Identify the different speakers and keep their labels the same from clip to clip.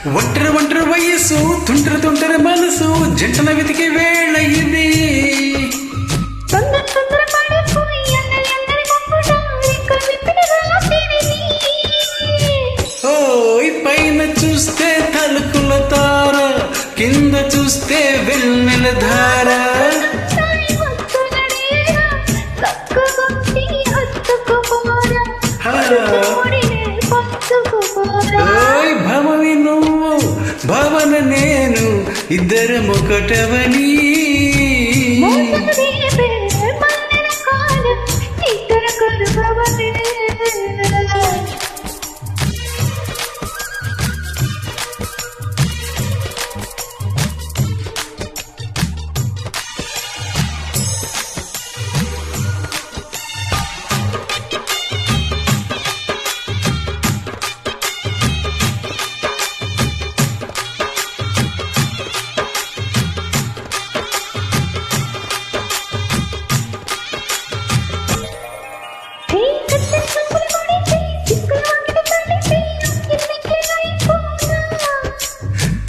Speaker 1: ఒంటరి ఒంటరి వయస్సు తుంటరి తుంటరి మనసు జంటన వెతికి వేళ ఇది ఓయ్ పైన చూస్తే తలుకుల తార కింద చూస్తే వెన్నెల ధార భవని నువ్వు భవన నేను ఇద్దరమొకటవని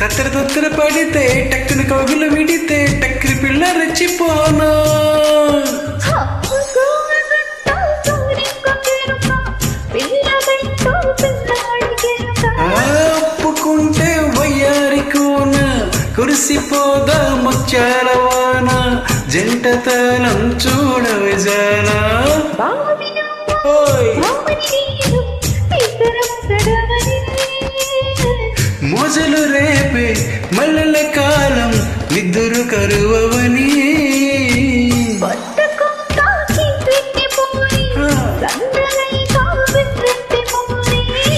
Speaker 1: తత్తర తత్తర పడితే టక్కున కౌగులు విడితే టక్కరి పిల్ల రెచ్చిపోనా ఒప్పుకుంటే వయ్యారి కోన కురిసిపోదా ముచ్చాలవాన జంట తాళం చూడవే జానా మొజలు రేపే మల్లెల కాలం నిద్దురు కరువవని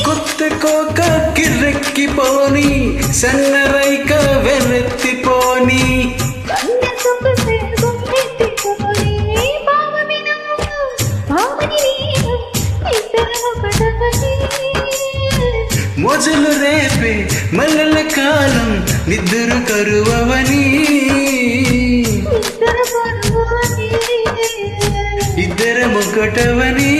Speaker 1: కొత్త కోక కిర్రెక్కిపోని సన్నరైక వెర్రెత్తిపోని మొజలు రేపే మల్లెల కాలం నిద్దురు కరువవని ఇద్దరమొకటవని